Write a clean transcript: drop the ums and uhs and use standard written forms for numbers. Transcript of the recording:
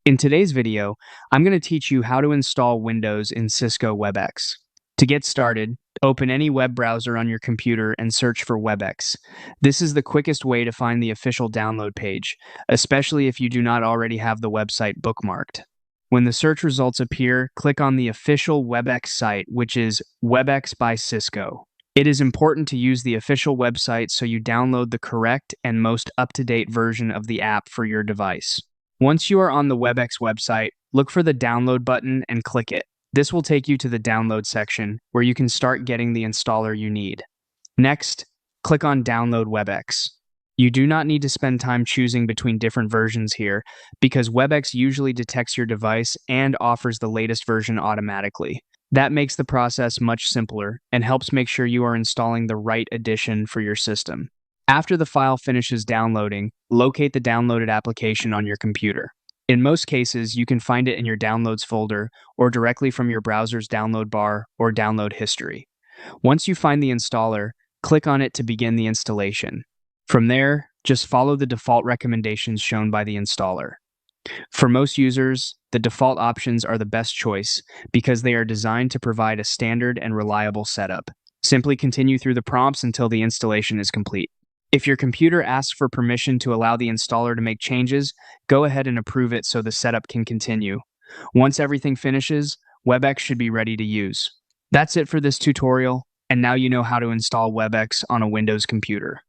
In today's video, I'm going to teach you how to install Windows in Cisco Webex. To get started, open any web browser on your computer and search for Webex. This is the quickest way to find the official download page, especially if you do not already have the website bookmarked. When the search results appear, click on the official Webex site, which is Webex by Cisco. It is important to use the official website so you download the correct and most up-to-date version of the app for your device. Once you are on the Webex website, look for the download button and click it. This will take you to the download section where you can start getting the installer you need. Next, click on Download Webex. You do not need to spend time choosing between different versions here because Webex usually detects your device and offers the latest version automatically. That makes the process much simpler and helps make sure you are installing the right edition for your system. After the file finishes downloading, locate the downloaded application on your computer. In most cases, you can find it in your Downloads folder or directly from your browser's download bar or download history. Once you find the installer, click on it to begin the installation. From there, just follow the default recommendations shown by the installer. For most users, the default options are the best choice because they are designed to provide a standard and reliable setup. Simply continue through the prompts until the installation is complete. If your computer asks for permission to allow the installer to make changes, go ahead and approve it so the setup can continue. Once everything finishes, Webex should be ready to use. That's it for this tutorial, and now you know how to install Webex on a Windows computer.